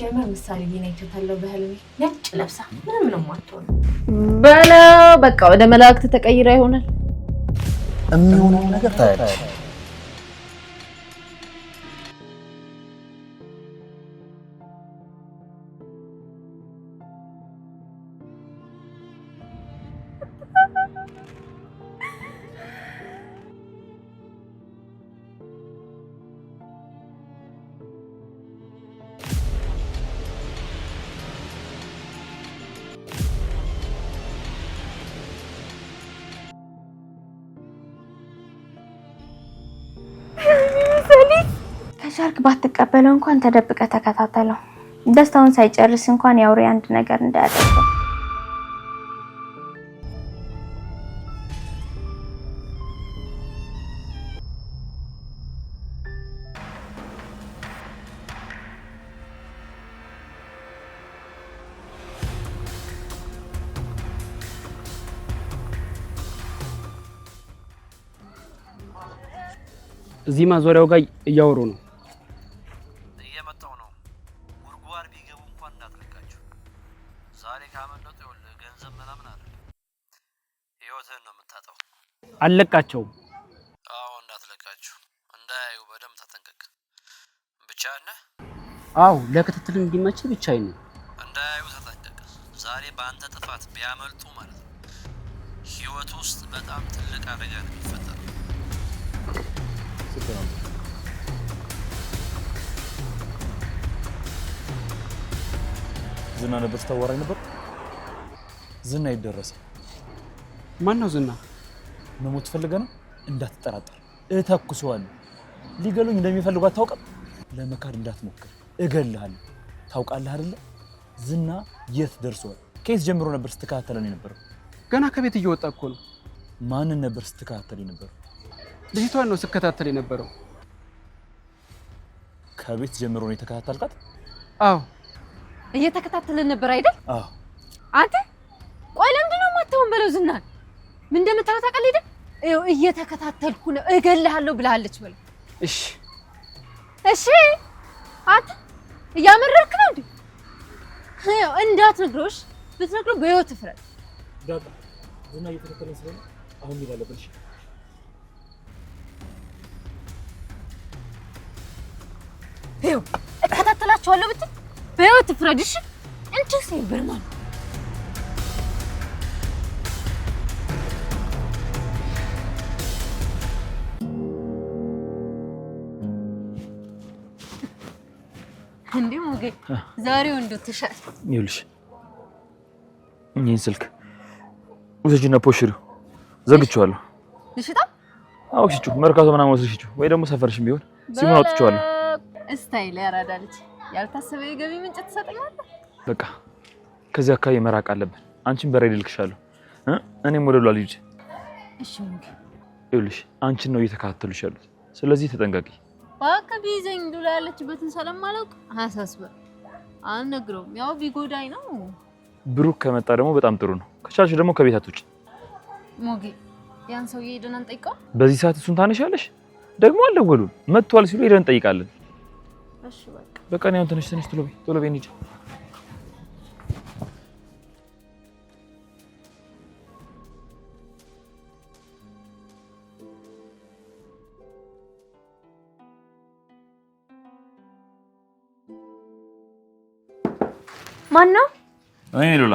ሲጀመር ምሳሌ ይነይቻታለሁ በህልሜ ነጭ ለብሳ ምንም ነው ማትሆን በላ በቃ ወደ መላእክት ተቀይራ ይሆናል የሚሆነው ነገር ታያለሽ። ከቻልክ ባትቀበለው እንኳን ተደብቀ ተከታተለው። ደስታውን ሳይጨርስ እንኳን ያውሬ አንድ ነገር እንዳያደርገው። እዚህ ማዞሪያው ጋር እያወሩ ነው። እየመጣው ነው። ጉርጓር ቢገቡ እንኳን እንዳትለቃቸው። ዛሬ ካመለጡ ይኸውልህ ገንዘብ ምናምን አይደለም ህይወትህን ነው የምታጣው። አለቃቸው። አዎ እንዳትለቃቸው፣ እንዳያዩ በደንብ ተጠንቀቅ። ብቻህን ነህ? አዎ ለክትትል እንዲመች ብቻዬን ነው። እንዳያዩ ተጠንቀቅ። ዛሬ በአንተ ጥፋት ቢያመልጡ ማለት ነው ህይወት ውስጥ በጣም ትልቅ አደጋ ነው የሚፈጠረው። ዝና ነበር ስታወራኝ ነበር። ዝና ይደረሰ። ማን ነው ዝና? መሞት ፈልገህ ነው? እንዳትጠራጠር፣ እተኩሰዋለሁ። ሊገሉኝ እንደሚፈልጉ አታውቅም? ለመካድ እንዳትሞክር፣ እገልሃለሁ። ታውቃለህ አይደለ? ዝና የት ደርሷል? ከየት ጀምሮ ነበር ስትከታተለኝ ነበር? ገና ከቤት እየወጣ እኮ ነው። ማንን ነበር ስትከታተለኝ ነበር? ልጅቷን ነው ስከታተል የነበረው። ከቤት ጀምሮ ነው የተከታተልካት? አዎ እየተከታተልን ነበር አይደል? አዎ። አንተ ቆይ ለምንድን ነው የማታውን በለው ዝናን? ምን እንደምታወጣ ታውቃለህ አይደል? ይኸው እየተከታተልኩ ነው እገልሃለሁ ብላለች በለው። እሺ እሺ። አንተ እያመረርክ ነው እንዴ? ይኸው እንዳትነግሮሽ፣ ብትነግረው በህይወት ፍረድ። ዳጣ ዝና እየተከታተለኝ ስለሆነ አሁን ምን አለብሽ? ይኸው እከታተላቸዋለሁ ብትል በህይወት ፍረድሽ። እንጂ ሲበርማል እንዴ ሞጌ ዛሬው እንደተሻለ ይኸውልሽ እኔን ስልክ ወሰጂና ፖሽሪው ዘግቼዋለሁ። ልሽጣ? አዎ ሽጩ፣ መርካቶ ምናምን ወስደሽጩ ወይ ደግሞ ሰፈርሽም ቢሆን ሲሙን አውጥቼዋለሁ። ስታይል ያራዳልች ያልታሰበ የገቢ ምንጭ ትሰጠኛለህ። በቃ ከዚህ አካባቢ መራቅ አለብን። አንቺን በሬድ ልክሻለሁ እኔም ወደ ሏል ልጅ። እሺ ሞጌ ይኸውልሽ አንቺን ነው እየተከታተሉሽ ያሉት፣ ስለዚህ ተጠንቀቂ። ባካ ቢዘኝ ዱላ ያለችበትን ሰላም ማለቅ አሳስበ አልነግረውም። ያው ቢጎዳኝ ነው። ብሩክ ከመጣ ደግሞ በጣም ጥሩ ነው። ከቻልሽ ደግሞ ከቤት አትውጪ። ሞጌ ያን ሰውዬ ሄደን እንጠይቀው። በዚህ ሰዓት እሱን ታነሻለሽ? ደግሞ አልደወሉም። መጥቷል ሲሉ ሄደን እንጠይቃለን። እሺ በቃ ነው ተነሽ ቶሎ በይ እንሂድ። ማን ነው? እኔ ሉላ።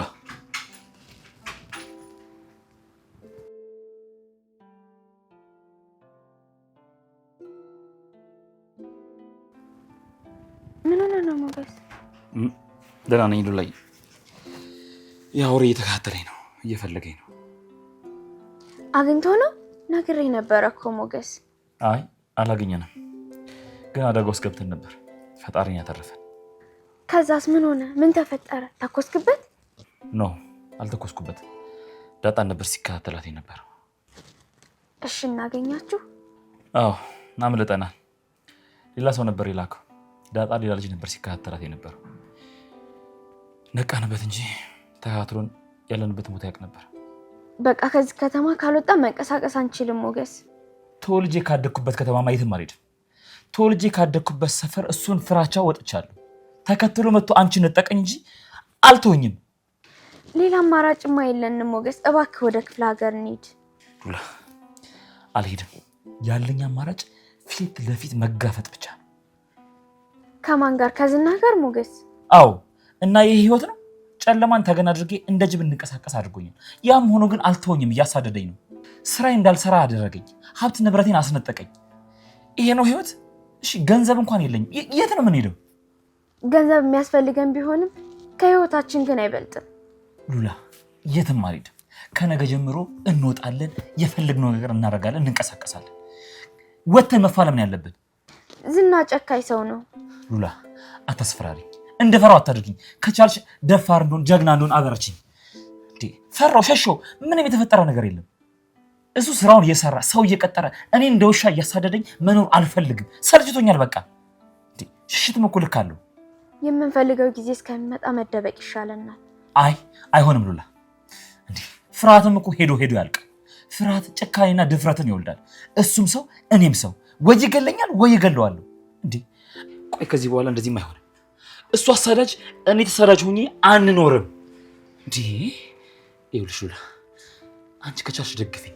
ምን ሆነ ነው ሞገስ? ደህና ነኝ ሉላ። ያውሬ እየተከታተለኝ ነው፣ እየፈለገኝ ነው። አግኝቶ ነው? ነግሬ ነበር እኮ ሞገስ። አይ አላገኘንም፣ ግን አደጋ ውስጥ ገብተን ነበር። ፈጣሪን ያተረፈን። ከዛስ ምን ሆነ? ምን ተፈጠረ? ተኮስክበት? ኖ አልተኮስኩበትም። ዳጣን ነበር ሲከታተላት ነበር። እሺ እናገኛችሁ? አዎ አምልጠናል። ሌላ ሰው ነበር የላከው። ዳጣ ሌላ ልጅ ነበር ሲከታተላት ነበር። ነቃንበት እንጂ ተከታትሎን ያለንበትን ቦታ ያውቅ ነበር። በቃ ከዚህ ከተማ ካልወጣ መንቀሳቀስ አንችልም ሞገስ። ተወልጄ ካደኩበት ከተማ ማየትም አልሄድም። ተወልጄ ካደኩበት ሰፈር እሱን ፍራቻ ወጥቻለሁ። ተከትሎ መጥቶ አንቺን ነጠቀኝ እንጂ አልተወኝም። ሌላ አማራጭማ የለንም ሞገስ፣ እባክህ ወደ ክፍለ ሀገር እንሂድ። ሉላ አልሄድም። ያለኝ አማራጭ ፊት ለፊት መጋፈጥ ብቻ ነው። ከማን ጋር? ከዝና ጋር ሞገስ? አዎ። እና ይሄ ህይወት ነው። ጨለማን ተገን አድርጌ እንደ ጅብ እንቀሳቀስ አድርጎኛል። ያም ሆኖ ግን አልተወኝም፣ እያሳደደኝ ነው። ስራዬ እንዳልሰራ አደረገኝ፣ ሀብት ንብረቴን አስነጠቀኝ። ይሄ ነው ህይወት? እሺ ገንዘብ እንኳን የለኝም። የት ነው የምንሄደው? ገንዘብ የሚያስፈልገን ቢሆንም ከህይወታችን ግን አይበልጥም። ሉላ የትም አልሄድም። ከነገ ጀምሮ እንወጣለን፣ የፈለግነው ነገር እናደርጋለን፣ እንንቀሳቀሳለን። ወጥተን መፋለም ነው ያለብን። ዝና ጨካኝ ሰው ነው። ሉላ አታስፈራሪኝ፣ እንደፈራው አታድርጊኝ። ከቻልሽ ደፋር እንደሆን ጀግና እንደሆን አበረችኝ። ፈራው ሸሸው፣ ምንም የተፈጠረ ነገር የለም። እሱ ስራውን እየሰራ ሰው እየቀጠረ እኔ እንደ ውሻ እያሳደደኝ መኖር አልፈልግም። ሰልችቶኛል በቃ። ሽሽትም እኮ ልክ አለው። የምንፈልገው ጊዜ እስከሚመጣ መደበቅ ይሻለናል። አይሆንም ሉላ። ፍርሃትም እኮ ሄዶ ያልቅ። ፍርሃት ጭካኔና ድፍረትን ይወልዳል። እሱም ሰው እኔም ሰው፣ ወይ ይገለኛል ወይ ይገለዋለሁ። ቆይ ከዚህ በኋላ እንደዚህም አይሆንም። እሱ አሳዳጅ እኔ ተሳዳጅ ሆኜ አንኖርም። ይኸውልሽ ሉላ፣ አንቺ ከቻልሽ ደግፈኝ።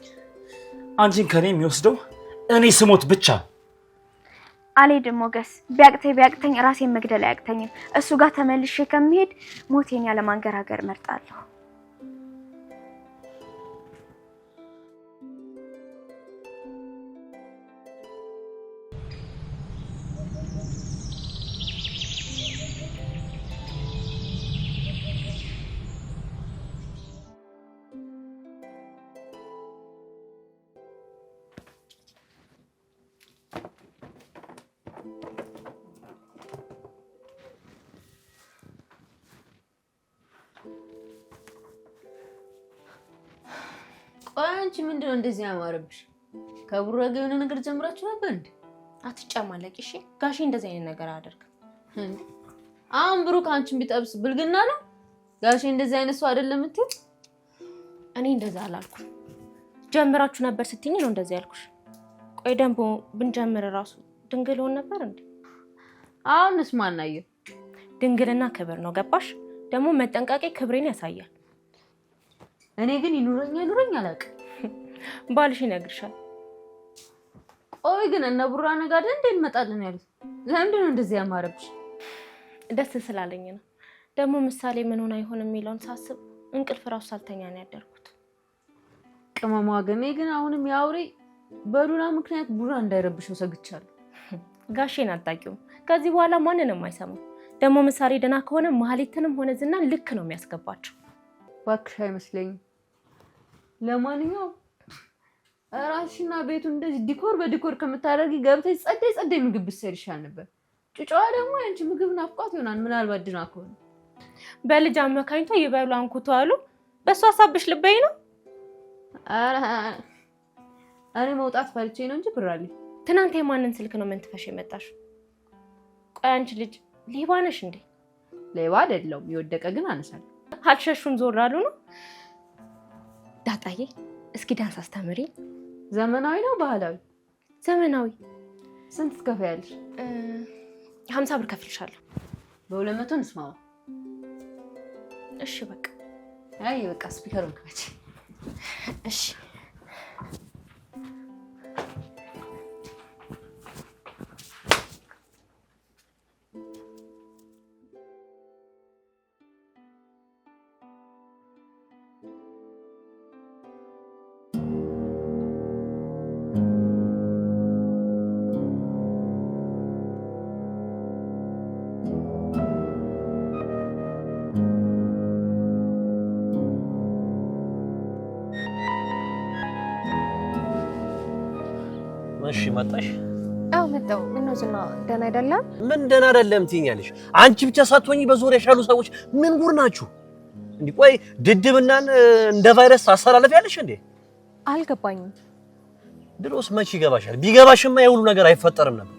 አንቺን ከኔ የሚወስደው እኔ ስሞት ብቻ። አልሄድም ሞገስ። ቢያቅተኝ ራሴን መግደል አያቅተኝም። እሱ ጋር ተመልሼ ከመሄድ ሞቴን ያለ ማንገራገር እመርጣለሁ። አንቺ ምንድነው እንደዚህ ያማረብሽ? ከቡራ ጋር የሆነ ነገር ጀምራችሁ ነበር እንዴ? አትጨማለቂ እሺ። ጋሼ እንደዚህ አይነት ነገር አያደርግም። አሁን ብሩክ አንቺን ቢጠብስ ብልግና ነው? ጋሼ እንደዚህ አይነት ሰው አይደለም እትይ። እኔ እንደዛ አላልኩም። ጀምራችሁ ነበር ስትይኝ ነው እንደዚህ ያልኩሽ። ቆይ ደግሞ ብንጀምር ራሱ ድንግል ሆነ ነበር እንዴ? አሁንስ ማናየው? ድንግልና ክብር ነው ገባሽ? ደግሞ መጠንቀቄ ክብሬን ያሳያል። እኔ ግን ይኑረኝ አላውቅም። ባልሽ ይነግርሻል። ቆይ ግን እነ ቡራ ነጋደ እንዴ እንመጣለን ያሉት? ለምንድን ነው እንደዚህ ያማረብሽ? ደስ ስላለኝ ነው። ደግሞ ምሳሌ ምን ሆነ አይሆን የሚለውን ሳስብ እንቅልፍ ራሱ ሳልተኛ ነው ያደርኩት። ቅመሟ ገሜ ግን አሁንም ያውሬ በሉላ ምክንያት ቡራ እንዳይረብሽው ሰግቻለሁ። ጋሼን አጣቂው ከዚህ በኋላ ማንንም አይሰማም። ደግሞ ምሳሌ ደና ከሆነ ማህሌትንም ሆነ ዝና ልክ ነው የሚያስገባቸው። ዋክሽ አይመስለኝም። ለማንኛውም ራስሽና ቤቱ እንደዚህ ዲኮር በዲኮር ከምታደርጊ ገብተሽ ጸደይ ምግብ ብትሰሪ ይሻል ነበር። ጩጫዋ ደግሞ ያንቺ ምግብ ናፍቋት ይሆናል ምናልባት ድና ከሆነ። በልጅ አመካኝቶ ይበሉ አንኩቶ አሉ። በሷ ሀሳብሽ ልበይ ነው። እኔ መውጣት ፈልቼ ነው እንጂ ብራለኝ። ትናንት የማንን ስልክ ነው መንትፈሽ የመጣሽ? ቆይ አንቺ ልጅ ሌባ ነሽ እንዴ? ሌባ አይደለም፣ የወደቀ ግን አነሳለሁ። አልሸሹም ዞር አሉ ነው። ዳጣዬ እስኪ ዳንስ አስተምሪ። ዘመናዊ ነው ባህላዊ? ዘመናዊ። ስንት ትከፍያለሽ? 50 ብር ከፍልሻለሁ። በ200 እንስማማ። እሺ በቃ። በቃ ስፒከሩን ክፈች። እሺ እሺ መጣሽ? አው መጣው። ምን ነው ዝና ደህና አይደለም? ምን ደህና አይደለም ትይኛለሽ? አንቺ ብቻ ሳትሆኚ በዙሪያሽ ያሉ ሰዎች ምን ጉር ናችሁ? እንዴ ቆይ ድድብናን እንደ ቫይረስ ታስተላልፊያለሽ እንዴ? አልገባኝም። ድሮስ መች ይገባሻል? ቢገባሽማ የሁሉ ነገር አይፈጠርም ነበር።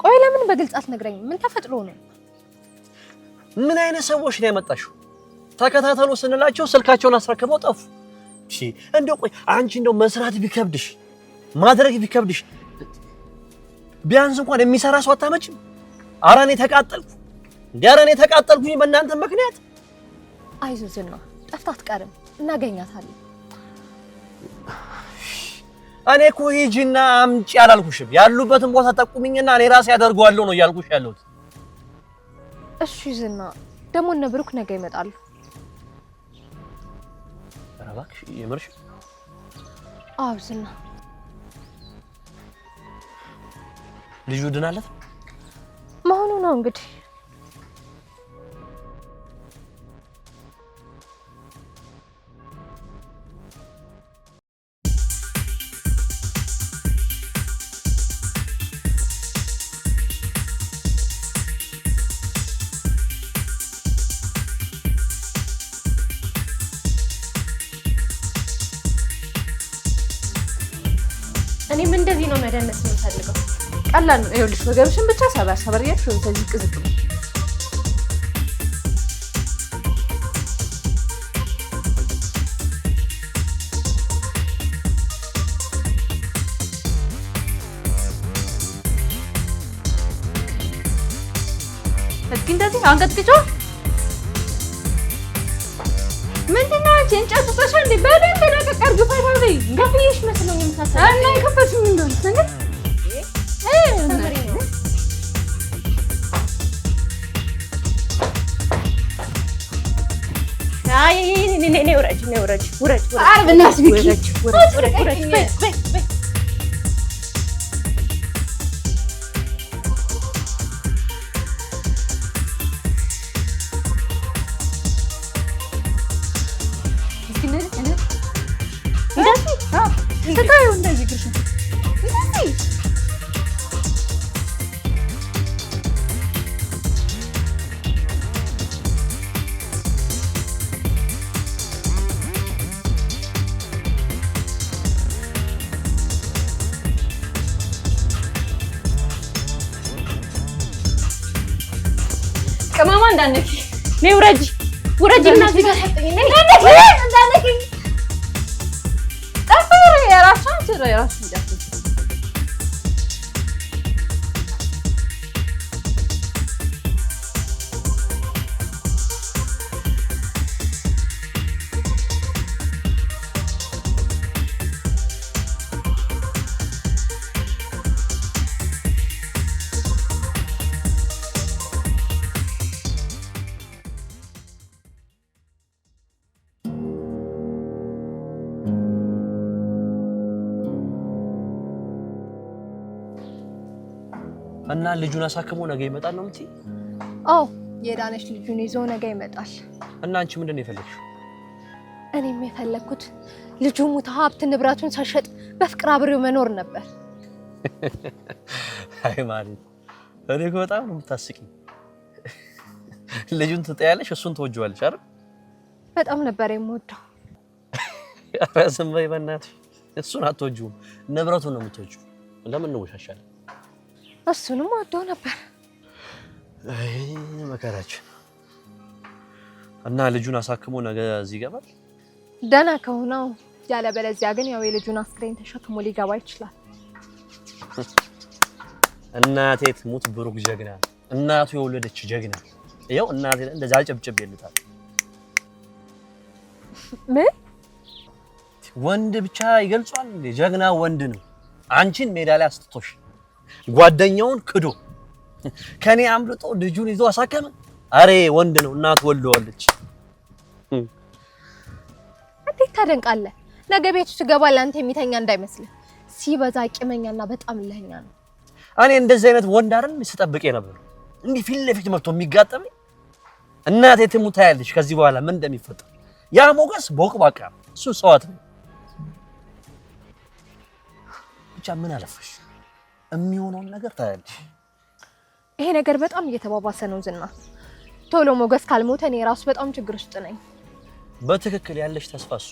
ቆይ ለምን በግልጽ አትነግረኝም? ምን ተፈጥሮ ነው? ምን አይነት ሰዎች ነው ያመጣሽው? ተከታተሉ ስንላቸው ስልካቸውን አስረክበው ጠፉ። እሺ እንደው ቆይ አንቺ እንደው መስራት ቢከብድሽ ማድረግ ቢከብድሽ ቢያንስ እንኳን የሚሰራ ሰው አታመጭም? ኧረ እኔ ተቃጠልኩ። እንዲያረኔ ተቃጠልኩኝ በእናንተ ምክንያት። አይዞህ ዝና፣ ጠፍታ አትቀርም፣ እናገኛታለን። እኔ እኮ ሂጂና አምጪ አላልኩሽም? ያሉበትን ቦታ ጠቁሚኝና እኔ ራሴ ያደርገዋለሁ ነው ያልኩሽ ያለሁት። እሺ ዝና፣ ደግሞ እነ ብሩክ ነገ ይመጣሉ። ኧረ እባክሽ የምርሽ? አዎ ዝና። ልጁ ድናለት መሆኑ ነው እንግዲህ። እኔም እንደዚህ ነው መደነስ የምፈልገው። ቀላል ነው። ይኸውልሽ ወገብሽን ብቻ ሰበር እያልሽ ወደዚህ ቅዝቅ ነው። እስኪ እንደዚህ አንቀጥቅጮ ምንድን ነው አንቺ እንጨቱ ተሻ እንዴ? በደንብ ተነቀቅ አድርጊው። ፋይፋይ ገፍዬሽ መስሎኝ የምታሰብ እና የከፈትሽው እንደሆነ ነገር አይ እኔ ውረጅ። አረ በእናትሽ ቢኪ ውረጅ። ቅመማ እንዳነኪ ነይ ውረጅ እና እዚህ ጋር ሰጥኝ። ነይ እንዳነኪ ጠፋር የራስሽን ጃት እና ልጁን አሳክሞ ነገ ይመጣል ነው የምትይ? አዎ የዳነች ልጁን ይዞ ነገ ይመጣል። እና አንቺ ምንድን ነው የፈለግሽው? እኔም የፈለኩት ልጁ ሙታ ሀብት ንብረቱን ሳይሸጥ በፍቅር አብሬው መኖር ነበር። አይ ማለት እኔ እኮ በጣም ነው የምታስቂኝ። ልጁን ትጠያለሽ፣ እሱን ትወጂዋለሽ አይደል? በጣም ነበር የምወደው። ኧረ ዝም በይ በእናትሽ። እሱን አትወጂውም፣ ንብረቱን ነው የምትወጂው። ለምን እንወሻሻለን? እሱንም ወደው ነበር። አይ መከራችን። እና ልጁን አሳክሞ ነገ እዚህ ይገባል? ደህና ከሆነው፣ ያለበለዚያ ግን ያው የልጁን አስክሬን ተሸክሞ ሊገባ ይችላል። እናቴ ትሙት ብሩክ ጀግና፣ እናቱ የወለደች ጀግና። ይኸው እናቴ እንደዛ ጨብጨብ ይልታል። ምን ወንድ ብቻ ይገልጿል እንዴ? ጀግና ወንድ ነው። አንቺን ሜዳ ላይ አስጥቶሽ ጓደኛውን ክዶ ከኔ አምልጦ ልጁን ይዞ አሳከመ። አሬ ወንድ ነው። እናቱ ወልደዋለች። እንዴት ታደንቃለህ? ነገ ቤቱ ስገባ ለአንተ የሚተኛ እንዳይመስልህ። ሲበዛ ቂመኛና በጣም ለኛ ነው። እኔ እንደዚህ አይነት ወንድ አይደል ስጠብቅ ነበር። እንዲህ ፊት ለፊት መጥቶ የሚጋጠመኝ። እናቴ ትሙት ታያለሽ ከዚህ በኋላ ምን እንደሚፈጠር። ያ ሞገስ ቦቅባቃ እሱ ሰዋት ነው። ብቻ ምን አለፈሽ የሚሆነውን ነገር ታያለሽ። ይሄ ነገር በጣም እየተባባሰ ነው ዝና። ቶሎ ሞገስ ካልሞተ እኔ ራሱ በጣም ችግር ውስጥ ነኝ። በትክክል ያለሽ ተስፋ እሱ።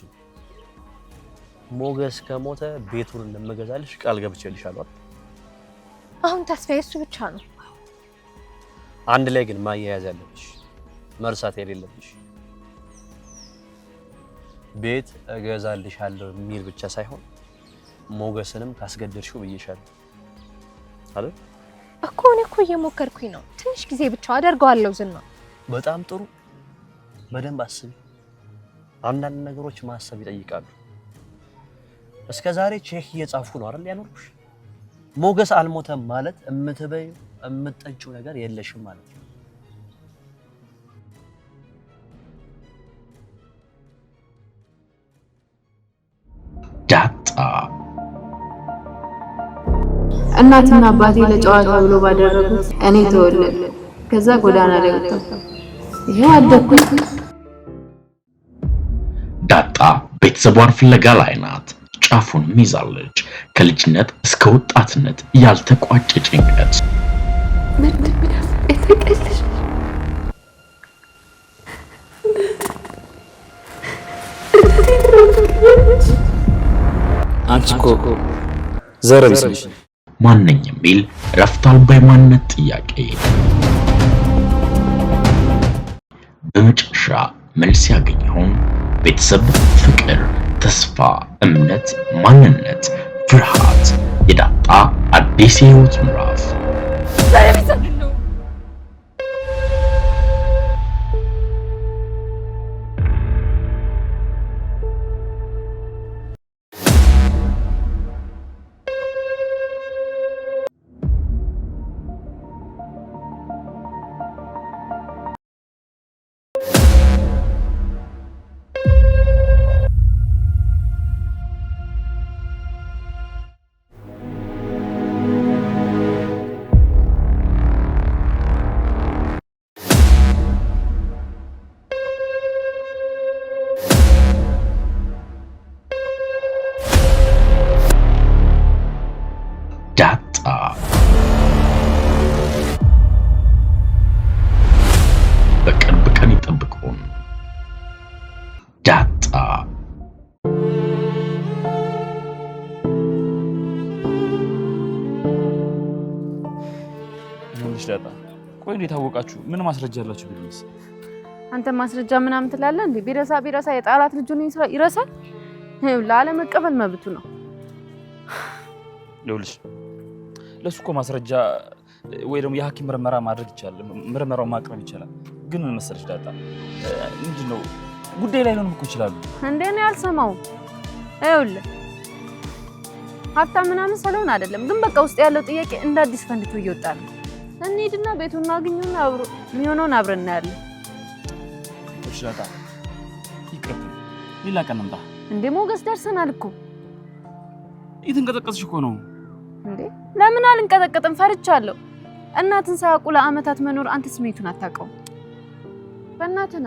ሞገስ ከሞተ ቤቱን እንደምገዛልሽ ቃል ገብቼልሻለሁ። አሁን ተስፋዬ እሱ ብቻ ነው። አንድ ላይ ግን ማያያዝ ያለብሽ መርሳት የሌለብሽ ቤት እገዛልሻለሁ የሚል ብቻ ሳይሆን ሞገስንም ካስገደድሽው ብዬሻለሁ አይደል? እኮ እኔ እኮ እየሞከርኩኝ ነው። ትንሽ ጊዜ ብቻ አደርገዋለሁ ዝና። በጣም ጥሩ። በደንብ አስቢ። አንዳንድ ነገሮች ማሰብ ይጠይቃሉ። እስከ ዛሬ ቼክ እየጻፍኩ ነው አይደል ያኖርኩሽ? ሞገስ አልሞተም ማለት እምትበይው እምትጠጪው ነገር የለሽም ማለት ነው። ዳጣ እናትና አባቴ ለጨዋታ ብሎ ባደረጉት እኔ ተወለደ። ከዛ ጎዳና ላይ ወጣሁ። ይሄው አደኩኝ። ዳጣ ቤተሰቧን ፍለጋ ላይ ናት። ጫፉን ይዛለች። ከልጅነት እስከ ወጣትነት ያልተቋጨ ጭንቀት። አንቺ እኮ ዘር ቢስ ነሽ። ማንኝ የሚል እረፍት አልባ የማንነት ጥያቄ። በመጨረሻ መልስ ያገኝ ይሆን? ቤተሰብ፣ ፍቅር፣ ተስፋ፣ እምነት፣ ማንነት፣ ፍርሃት። የዳጣ አዲስ የህይወት ምዕራፍ። ዳጣ በቅርብ ቀን ይጠብቁን። ዳጣ ምንሽ ዳጣ? ቆይ እንዴት አወቃችሁ? ምን ማስረጃ አላችሁ ቢሉስ? አንተ ማስረጃ ምናምን ትላለህ እንዴ? ቢረሳ የጣላት ልጁን ይረሳል? ላለመቀበል መብቱ ነው። ይኸውልሽ ለሱ እኮ ማስረጃ ወይ ደግሞ የሐኪም ምርመራ ማድረግ ይቻላል፣ ምርመራው ማቅረብ ይቻላል። ግን ምን መሰለሽ ዳጣ፣ ምንድነው ጉዳይ ላይ ሆነም እኮ ይችላሉ እንዴ ነው ያልሰማው? ይኸውልህ ሀብታም ምናምን ስለሆነ አይደለም፣ ግን በቃ ውስጥ ያለው ጥያቄ እንደ አዲስ ፈንድቶ እየወጣ ነው። እንሂድና ቤቱን እናገኙና አብሮ የሚሆነውን አብረን እናያለን። እሺ ዳጣ ይቅርብ፣ ሌላ ቀን እንምጣ። እንዴ ሞገስ ደርሰናል እኮ። እየተንቀጠቀስሽ እኮ ነው እንዴ። ለምን አልንቀጠቀጥም? ፈርቻለሁ። እናትን ሳያውቁ ለአመታት መኖር አንተ ስሜቱን አታውቀውም። በእናትና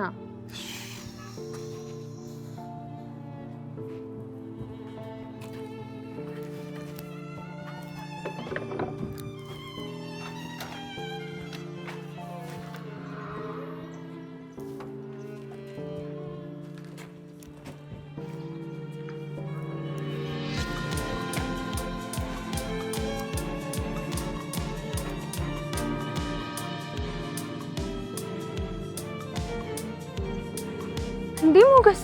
እንዴ ሞገስ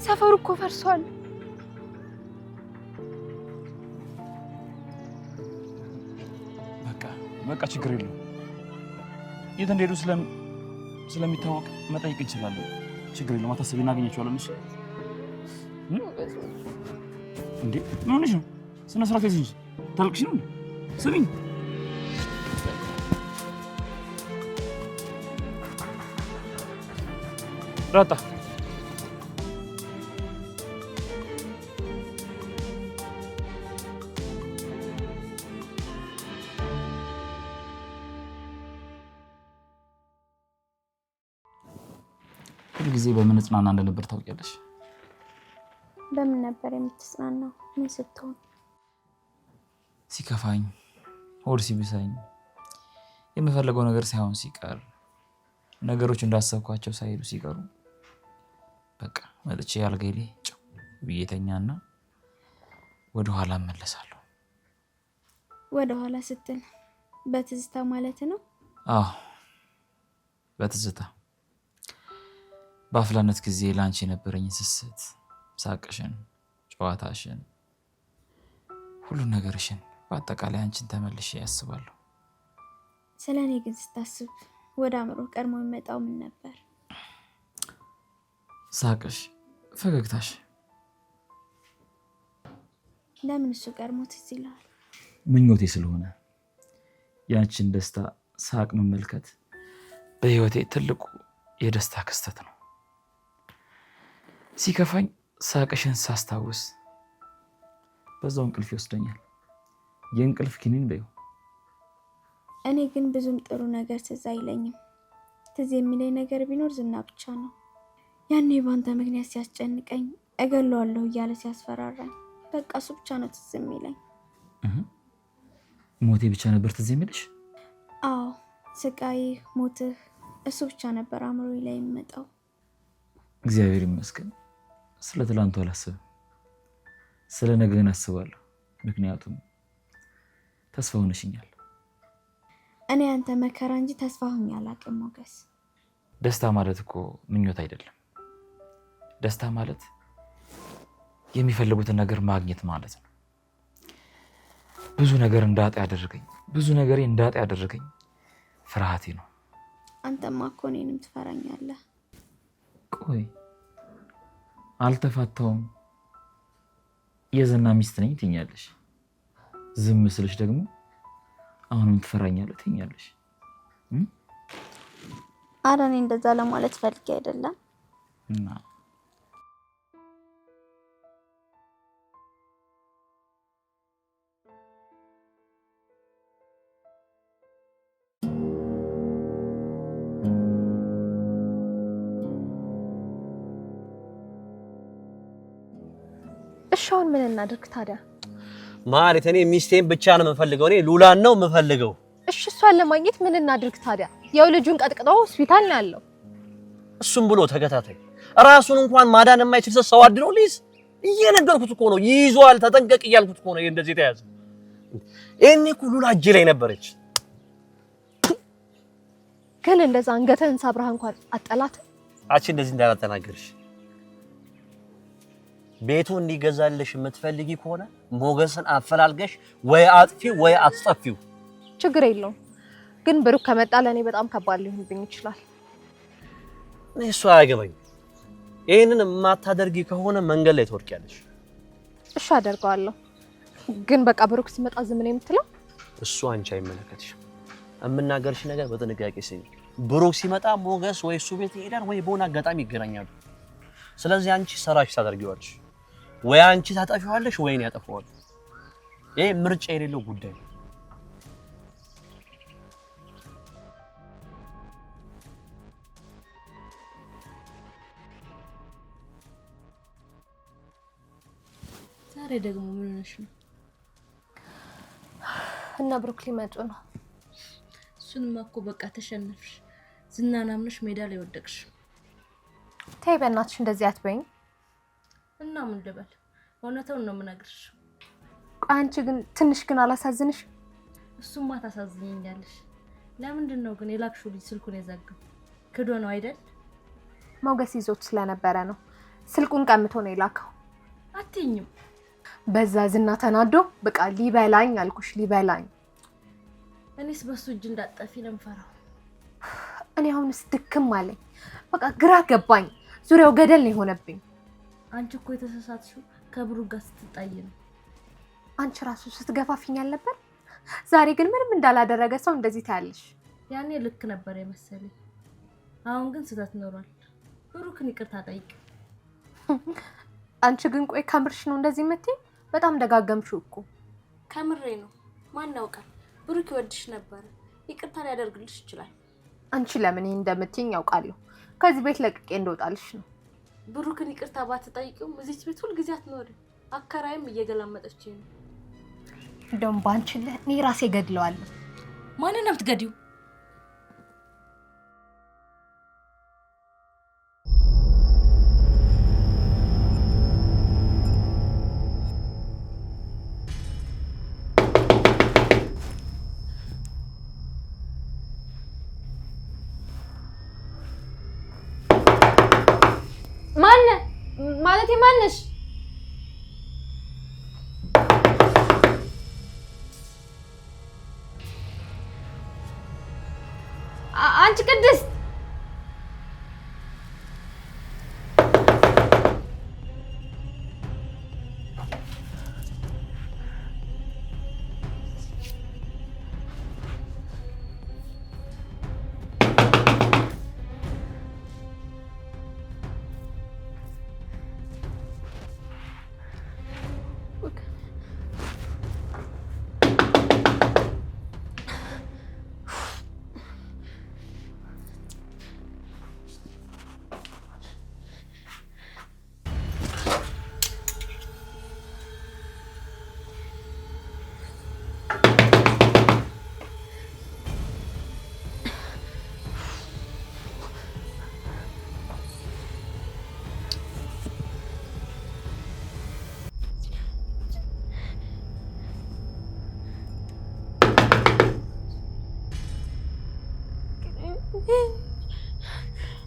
ሰፈሩ እኮ ፈርሷል። በቃ ችግር የለውም። የት እንደሄዱ ስለሚታወቅ መጠየቅ እንችላለን። ችግር የለውም። አታስቢ፣ እናገኛቸዋለን። እሺ እንዴ ምን ሆነሽ ነው? ስነ ስርዓት ያዝኝ። ታልቅሽ ነው እንዴ? ስሚኝ ዳጣ፣ ሁሉ ጊዜ በምን ጽናና እንደነበር ታውቂያለሽ? በምን ነበር የምትጽናናው? ምን ስትሆን? ሲከፋኝ፣ ሆድ ሲብሰኝ፣ የምፈልገው ነገር ሳይሆን ሲቀር፣ ነገሮች እንዳሰብኳቸው ሳይሄዱ ሲቀሩ በቃ መጥቼ አልጋዬ ላይ ጭው ብዬ ተኛና ወደ ኋላ እመለሳለሁ። ወደ ኋላ ስትል በትዝታ ማለት ነው? አዎ በትዝታ። በአፍላነት ጊዜ ላንቺ የነበረኝ ስስት፣ ሳቅሽን፣ ጨዋታሽን፣ ሁሉ ነገርሽን በአጠቃላይ አንቺን ተመልሼ ያስባለሁ። ስለኔ ግን ስታስብ ወደ አእምሮ ቀድሞ የሚመጣው ምን ነበር? ሳቅሽ፣ ፈገግታሽ። ለምን እሱ ቀድሞ ትዝ ይላል? ምኞቴ ስለሆነ ያንቺን ደስታ ሳቅ መመልከት በህይወቴ ትልቁ የደስታ ክስተት ነው። ሲከፋኝ ሳቅሽን ሳስታውስ በዛው እንቅልፍ ይወስደኛል። የእንቅልፍ ኪኒን በይው። እኔ ግን ብዙም ጥሩ ነገር ትዝ አይለኝም። ትዝ የሚለኝ ነገር ቢኖር ዝና ብቻ ነው። ያኔ ባንተ ምክንያት ሲያስጨንቀኝ እገለዋለሁ እያለ ሲያስፈራራኝ በቃ እሱ ብቻ ነው ትዝ የሚለኝ። ሞቴ ብቻ ነበር ትዝ የሚልሽ? አዎ፣ ስቃይ፣ ሞትህ እሱ ብቻ ነበር አእምሮዬ ላይ የሚመጣው። እግዚአብሔር ይመስገን። ስለ ትላንቱ አላስብም፣ ስለ ነገ ግን አስባለሁ። ምክንያቱም ተስፋ ሆነሽኛል። እኔ አንተ መከራ እንጂ ተስፋ ሆኜ አላውቅም ሞገስ። ደስታ ማለት እኮ ምኞት አይደለም። ደስታ ማለት የሚፈልጉትን ነገር ማግኘት ማለት ነው። ብዙ ነገር እንዳጣ ያደረገኝ ፍርሃቴ ነው። አንተማ እኮ እኔንም ትፈራኛለህ። ቆይ አልተፋታውም የዝና ሚስት ነኝ ትኛለሽ። ዝም ስልሽ ደግሞ አሁንም ትፈራኛለህ ትኛለሽ። ኧረ እኔ እንደዛ ለማለት ፈልጌ አይደለም። እና እሻውን ምን እናድርግ ታዲያ? ማለት እኔ ሚስቴን ብቻ ነው የምፈልገው። እኔ ሉላን ነው የምፈልገው። እሺ እሷን ለማግኘት ምን እናድርግ ታዲያ? ያው ልጁን ቀጥቅጠው ሆስፒታል ነው ያለው። እሱም ብሎ ተከታታይ ራሱን እንኳን ማዳን የማይችል ሰው አድኖ ሊዝ እየነገርኩት እኮ ነው። ይይዟል፣ ተጠንቀቅ እያልኩት እኮ ነው። እንደዚህ ተያዘ። እኔ እኮ ሉላ እጄ ላይ ነበረች። ግን እንደዛ አንገተን ሳብራህ እንኳን አጠላት። አቺ እንደዚህ እንዳላተናገርሽ ቤቱ እንዲገዛልሽ የምትፈልጊ ከሆነ ሞገስን አፈላልገሽ ወይ አጥፊው ወይ አስጠፊው። ችግር የለውም። ግን ብሩክ ከመጣ ለኔ በጣም ከባድ ሊሆንብኝ ይችላል። እሱ አያገባኝ። ይሄንን የማታደርጊ ከሆነ መንገድ ላይ ትወርቂያለሽ። እሺ አደርጋለሁ። ግን በቃ ብሩክ ሲመጣ ዝም ነው የምትለው? እሱ አንቺ አይመለከትሽም። የምናገርሽ ነገር በጥንቃቄ ስሚ። ብሩክ ሲመጣ ሞገስ ወይ እሱ ቤት ይሄዳል ወይ በሆነ አጋጣሚ ይገናኛሉ። ስለዚህ አንቺ ሰራሽ ታደርጊዋለሽ። ወይ አንቺ ታጠፊዋለሽ ወይ እኔ ያጠፋዋለሁ። ይሄ ምርጫ የሌለው ጉዳይ ነው። ዛሬ ደግሞ ምን ሆነሽ ነው? እና ብሩክ ሊመጡ ነው። እሱንማ እኮ በቃ ተሸነፍሽ። ዝናን አምነሽ ሜዳ ላይ ወደቅሽ። ተይ በእናትሽ እንደዚህ አትበይኝ። እና ምን ልበል? እውነታውን ነው የምነግርሽ። አንቺ ግን ትንሽ ግን አላሳዝንሽ? እሱማ ታሳዝኝኛለሽ። ለምንድን ነው ግን የላክሽው ልጅ ስልኩን የዘጋው? ክዶ ነው አይደል? ሞገስ ይዞት ስለነበረ ነው። ስልኩን ቀምቶ ነው የላከው። አትይኝም? በዛ ዝና ተናዶ በቃ ሊበላኝ አልኩሽ፣ ሊበላኝ። እኔስ በሱ እጅ እንዳጠፊ ለምፈራው። እኔ አሁንስ ድክም አለኝ። በቃ ግራ ገባኝ። ዙሪያው ገደል ነው የሆነብኝ። አንቺ እኮ የተሳሳትሽው ከብሩክ ጋር ስትጣይ ነው። አንቺ ራሱ ስትገፋፊኝ አልነበር? ዛሬ ግን ምንም እንዳላደረገ ሰው እንደዚህ ታያለሽ። ያኔ ልክ ነበር የመሰለኝ። አሁን ግን ስህተት ኖሯል። ብሩክን ይቅርታ ጠይቅ። አንቺ ግን ቆይ ከምርሽ ነው እንደዚህ የምትይኝ? በጣም ደጋገምሽው እኮ። ከምሬ ነው። ማን ያውቃል? ብሩክ ይወድሽ ነበር። ይቅርታ ሊያደርግልሽ ይችላል። አንቺ ለምን እንደምትይኝ ያውቃለሁ። ከዚህ ቤት ለቅቄ እንደወጣልሽ ነው። ብሩክን ይቅርታ ባትጠይቂው እዚህ ቤት ሁሉ ጊዜ አትኖርም። አከራይም እየገላመጠች ነው። እንደውም ባንቺ እኔ ራሴ ገድለዋለሁ። ማንን ነው የምትገዲው? ማለቴ ማነሽ? አንቺ ቅድስት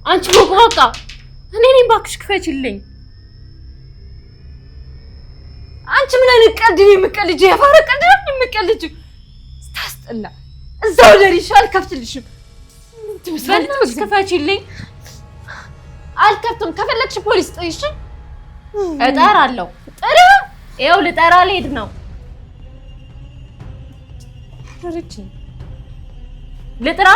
አንቺ ቦቅቧቃ እኔ ነኝ እባክሽ ክፈችልኝ። አንቺ ምን አይነት ቀልድ ነው የምትቀልጂው? የፋረ ቀልድ ነው የምትቀልጂው? ስታስጠላ። እዛው ደሪሽ አልከፍትልሽም። ትምሰልሽ ክፈችልኝ። አልከፍትም። ከፈለግሽ ፖሊስ ጥሪሽ። እጠራለሁ። ጥሪ። ይኸው ልጠራ ልሄድ ነው። ረቺ ልጥራ።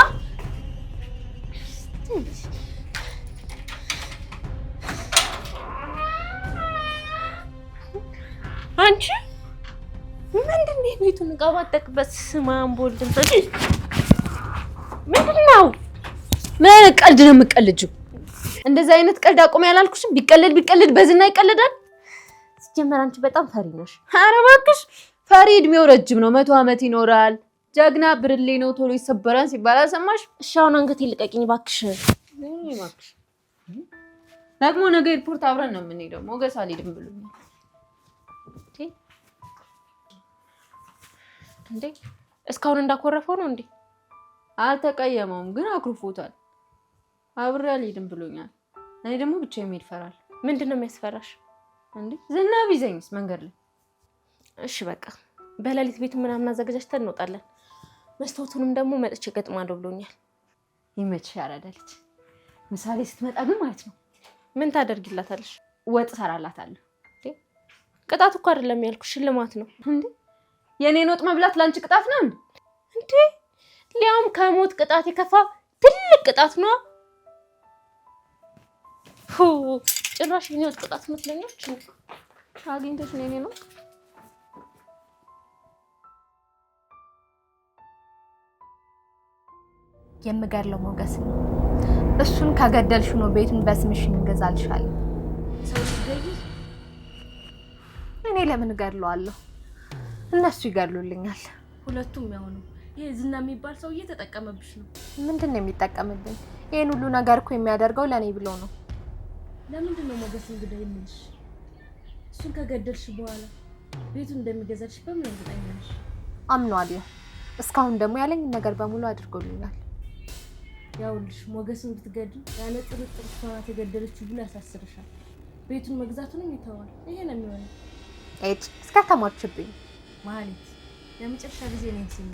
አንቺ ምንድን ነው ቤቱን ዕቃ ባጠቅበት ስማን ቦልድን ምንድን ነው? ምን አይነት ቀልድ ነው የምትቀልጂው? እንደዚህ አይነት ቀልድ አቁም ያላልኩሽም? ቢቀልድ በዝና ይቀልዳል። ሲጀመር አንቺ በጣም ፈሪ ነሽ። ኧረ እባክሽ ፈሪ እድሜው ረጅም ነው፣ 100 ዓመት ይኖራል። ጀግና ብርሌ ነው ቶሎ ይሰበራል ሲባል አልሰማሽ? እሺ አሁን አንገቴን ልቀቂኝ እባክሽ። እባክሽ ደግሞ ነገ ኤርፖርት አብረን ነው የምንሄደው። ሞገስ አልሄድም ብሎኛል። እንዴ እስካሁን እንዳኮረፈው ነው እንዴ? አልተቀየመውም ግን አኩርፎታል። አብሬ አልሄድም ብሎኛል። እኔ ደግሞ ብቻዬን መሄድ እፈራለሁ። ምንድን ነው የሚያስፈራሽ? እንዴ ዝናብ ይዘኝስ መንገድ ላይ? እሺ በቃ በሌሊት ቤት ምናምን አዘጋጅተን እንወጣለን። መስታወቱንም ደግሞ መጥቼ ገጥማለሁ ብሎኛል። ይመችሽ ያራዳለች። ምሳሌ ስትመጣ ግን ማለት ነው ምን ታደርጊላታለሽ? ወጥ ሰራላታለሁ። ቅጣት እኮ አይደለም ያልኩሽ ሽልማት ነው። እንዴ የኔን ወጥ መብላት ላንቺ ቅጣት ነው እንዴ? ሊያውም ከሞት ቅጣት የከፋ ትልቅ ቅጣት ነው። ጭራሽ የኔ ወጥ ቅጣት መስለኛች። አግኝተሽ ነው የኔ ነው። የምገድለው ሞገስ ነው። እሱን ከገደልሽ ነው ቤቱን በስምሽ እንገዛልሻለን። እኔ ለምን እገድለዋለሁ? እነሱ ይገድሉልኛል። ሁለቱም ያው ነው። ይሄ ዝና የሚባል ሰው እየተጠቀመብሽ ነው። ምንድን ነው የሚጠቀምብኝ? ይሄን ሁሉ ነገር እኮ የሚያደርገው ለኔ ብሎ ነው። ለምንድን ነው ሞገስ እንግዲህ የሚልሽ? እሱን ከገደልሽ በኋላ ቤቱን እንደሚገዛልሽ በምን እርግጠኛ ነሽ? አምኗለሁ። እስካሁን ደግሞ ያለኝ ነገር በሙሉ አድርጎልኛል። ያውልሽ ሞገስን ብትገድል ያለ ጥርጥር እሷ ናት የገደለችው ብሎ ያሳስርሻል። ቤቱን መግዛቱንም ይተዋል። ይሄ ነው የሚሆነው። እስከተማችብኝ ማለት ለመጨረሻ ጊዜ ነኝ ሲኝ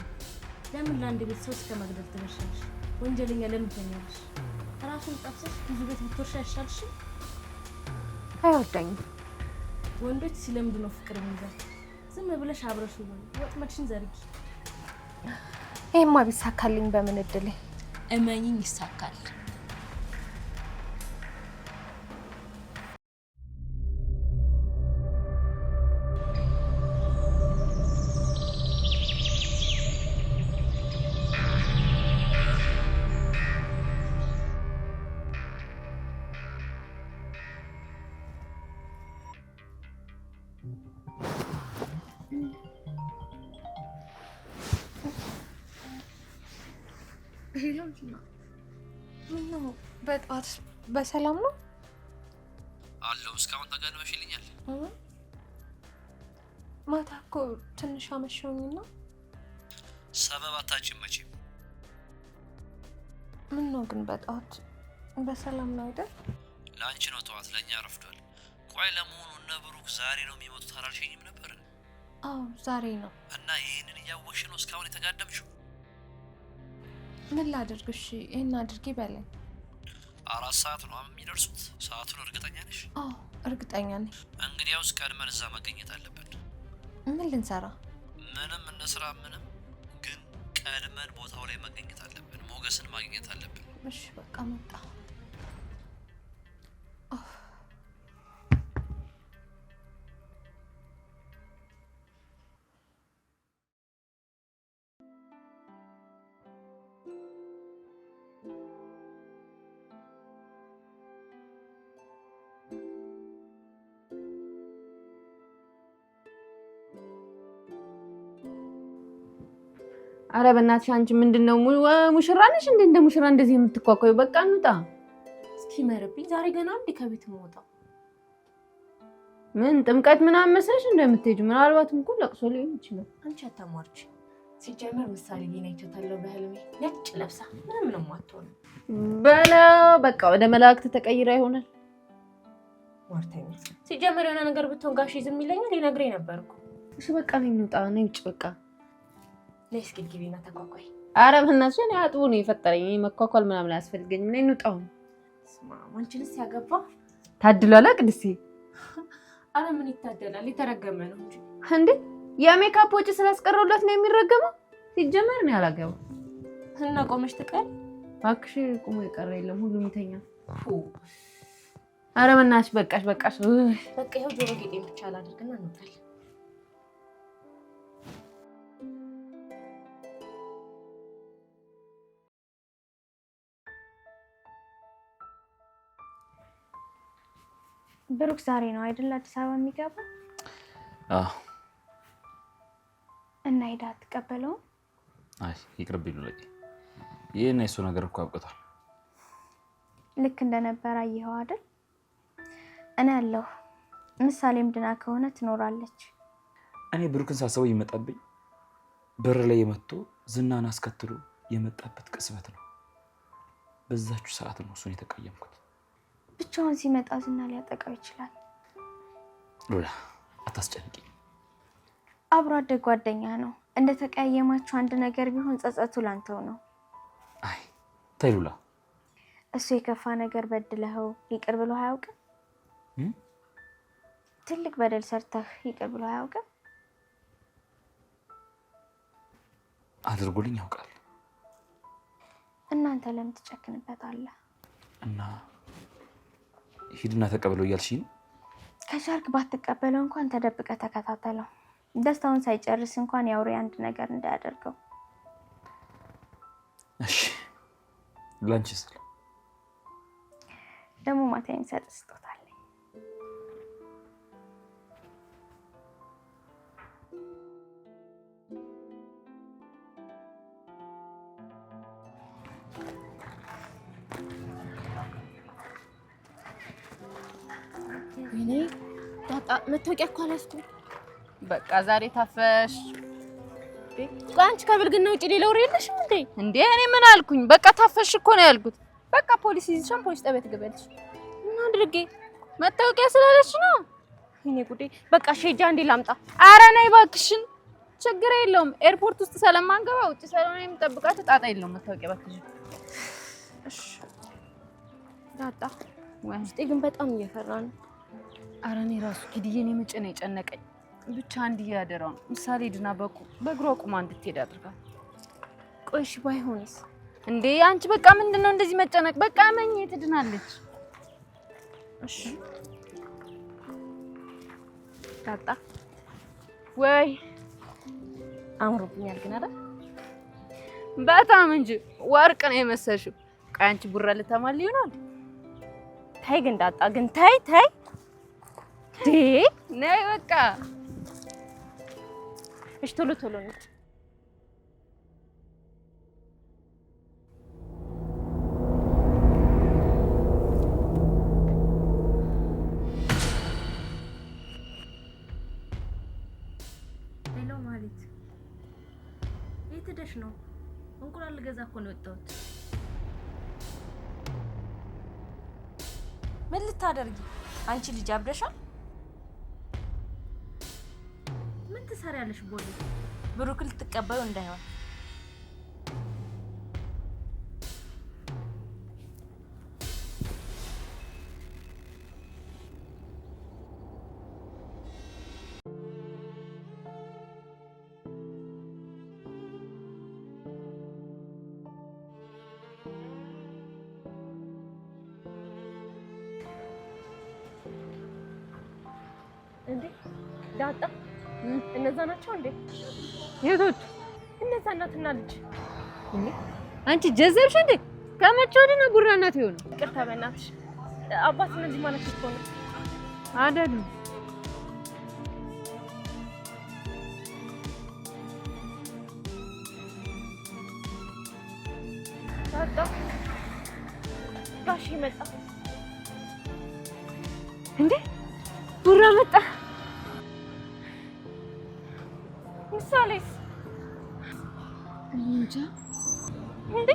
ለምን ለአንድ ቤት ሰው እስከ መግደል ትደርሻለሽ? ወንጀለኛ ለምን ትሆኛለሽ? ራሱን ጠፍሰሽ ብዙ ቤት ብትወርሻ አይሻልሽ? አይወደኝም። ወንዶች ሲለምዱ ነው ፍቅር የሚይዛቸው። ዝም ብለሽ አብረሽ ወይ ወጥመድሽን ዘርጊ። ይሄማ ቢሳካልኝ በምን እድሌ። እመኚኝ ይሳካል። ምነው በጠዋት በሰላም ነው አለው? እስካሁን ተጋድመሽልኛል። ማታ እኮ ትንሽ አመሸሁኝና ሰበብ አታጭም መቼም። ምነው ግን በጠዋት በሰላም ነው አይደል? ለአንቺ ነው ጠዋት፣ ለእኛ ረፍዷል። ቆይ ለመሆኑ እነ ብሩክ ዛሬ ነው የሚመጡት አላልሽኝም ነበር? አዎ ዛሬ ነው። እና ይህንን እያወቅሽ ነው እስካሁን የተጋደምሽው? ምን ላድርግ? እሺ ይሄን አድርጊ በለኝ። 4 ሰዓት ነው የሚደርሱት። ሰዓቱን እርግጠኛ ነሽ? አዎ እርግጠኛ ነኝ። እንግዲያውስ ቀድመን እዛ መገኘት አለብን። ምን ልንሰራ? ምንም እንስራ ምንም፣ ግን ቀድመን ቦታው ላይ መገኘት አለብን። ሞገስን ማግኘት አለብን። እሺ በቃ መጣ። አረ በእናትሽ አንቺ ምንድነው ሙሽራ ነሽ እንዴ? እንደ ሙሽራ እንደዚህ የምትኳኳዩ? በቃ እንውጣ። እስኪ መረብኝ ዛሬ ገና አንዴ ከቤት መውጣው። ምን ጥምቀት ምናምን መስለሽ እንደምትሄጂ? ምናልባትም እኮ ለቅሶ ሊሆን ይችላል። አንቺ አታሟርቺ። ሲጀመር ምሳሌ ሊናይቻታለሁ በህልሜ ነጭ ለብሳ ምንም ነው ማትሆን። በቃ ወደ መላእክት ተቀይራ ይሆናል። ሟርተኛ። ሲጀመር የሆነ ነገር ብትሆን ጋሽ ዝም ይለኛል። ሊነግረኝ ነበርኩ። እሺ በቃ ነኝ እንውጣ። ነኝ ውጭ በቃ ለይስ ግቢና ተቋቋይ። አረ በእናትሽ እኔ አጥቡ ነው የፈጠረኝ። መኳኳል ምናምን አያስፈልገኝም። ነኝ እንውጣው። ስማ አንቺንስ ያገባ ታድሏል ቅድስቴ። አረ ምን ይታደላል? የተረገመ ነው እንጂ እንዴ የሜካፕ ወጪ ስላስቀረውላት ነው የሚረገመው። ሲጀመር ነው ያላገባ እና ቆመሽ ተቀር እባክሽ። ቆሞ የቀረ የለም ሁሉም ይተኛል። አረ በእናትሽ በቃሽ። በቃ ይኸው ጆሮ ጌጤን ብቻ አላድርግና እንውጣለን። ብሩክ ዛሬ ነው አይደል አዲስ አበባ የሚገባው? አዎ። እና ሄዳ አትቀበለውም? አይ ይቅርብኝ ነው ለቂ። ይሄን እሱ ነገር እኮ አብቅቷል። ልክ እንደነበረ አየኸው አይደል? እኔ ያለሁ ምሳሌም ድና ከሆነ ትኖራለች። እኔ ብሩክን ሳስበው ይመጣብኝ በር ላይ የመጥቶ ዝናን አስከትሎ የመጣበት ቅስበት ነው። በዛችሁ ሰዓት ነው እሱን የተቀየምኩት። ብቻውን ሲመጣ ዝና ሊያጠቃው ይችላል። ሉላ አታስጨንቂ። አብሮ አደግ ጓደኛ ነው። እንደተቀያየማችሁ አንድ ነገር ቢሆን ጸጸቱ ላንተው ነው። አይ ተይ ሉላ። እሱ የከፋ ነገር በድለኸው ይቅር ብሎ አያውቅም? ትልቅ በደል ሰርተህ ይቅር ብሎ አያውቅም? አድርጎልኝ ያውቃል። እናንተ ለምን ትጨክንበታለህ? እና ሂድና ተቀበለው እያልሽኝ? ከቻልክ ባትቀበለው እንኳን ተደብቀ ተከታተለው። ደስታውን ሳይጨርስ እንኳን ያውሬ አንድ ነገር እንዳያደርገው። እሺ ላንቺ ስለ ደግሞ ማታ የሚሰጥ ስጦታ አለኝ። ወይኔ ዳጣ መታወቂያ እኮ አላስኩም። በቃ ዛሬ ታፈሽ። አንቺ ከብልግና ውጪ ሌላ ወሬ የለሽም እንዴ? እንዴ እኔ ምን አልኩኝ? በቃ ታፈሽ እኮ ነው ያልኩት። በቃ ፖሊስ ይዘሻል፣ ፖሊስ ጣቢያ ትገቢያለሽ። ምን አድርጌ? መታወቂያ ስላለሽ ነው። እኔ ጉዴ። በቃ ሼጃ እንዴ ላምጣ? ኧረ ነይ እባክሽን፣ ችግር የለውም። ኤርፖርት ውስጥ ስለማንገባ ውጪ ስለሆነ የምጠብቃት ጣጣ የለውም። መታወቂያ እባክሽ። እሺ ዳጣ፣ ውስጤ ግን በጣም እየፈራ ነው። ኧረ እኔ ራሱ ኪድዬን የምጭን የጨነቀኝ ብቻ አንድ ያደረው ነው። ምሳሌ ድና በእግሯ ቁማ እንድትሄድ አድርጋል። ቆይ እሺ ባይሆንስ? እንዴ አንቺ በቃ ምንድነው እንደዚህ መጨነቅ? በቃ መኝ ትድናለች። እሺ ዳጣ፣ ወይ አምሮብኛል ግን አይደል? በጣም እንጂ ወርቅ ነው የመሰልሽው። ቆይ አንቺ ቡራ ልታማል ይሆናል። ታይ ግን ዳጣ፣ ግን ታይ ነይ በቃ እሺ ቶሎ ነው። ሄሎ ማለት የት ሄደሽ ነው? እንቁላል ልገዛ እኮ ነው የወጣሁት። ምን ልታደርጊ? አንቺ ልጅ አብደሻል። ምን ትሰሪያለሽ? ቦሌ ብሩክ ልትቀበዩ እንዳይሆን። እንዴ ዳጣ እነዛ ናቸው እንዴ? የቶች? እነዛ እናትና ልጅ። እንዴ አንቺ ጀዘብሽ እንዴ? ከመቼ ወዲህ ነው ቡራ እናት የሆነው? ይቅርታ በእናትሽ አባት እነዚህ ማለት እኮ ነው አይደሉም። ዳጣ ጋሽ መጣ እንዴ? ቡራ መጣ። ምሳሌስ እንጃ እንዴ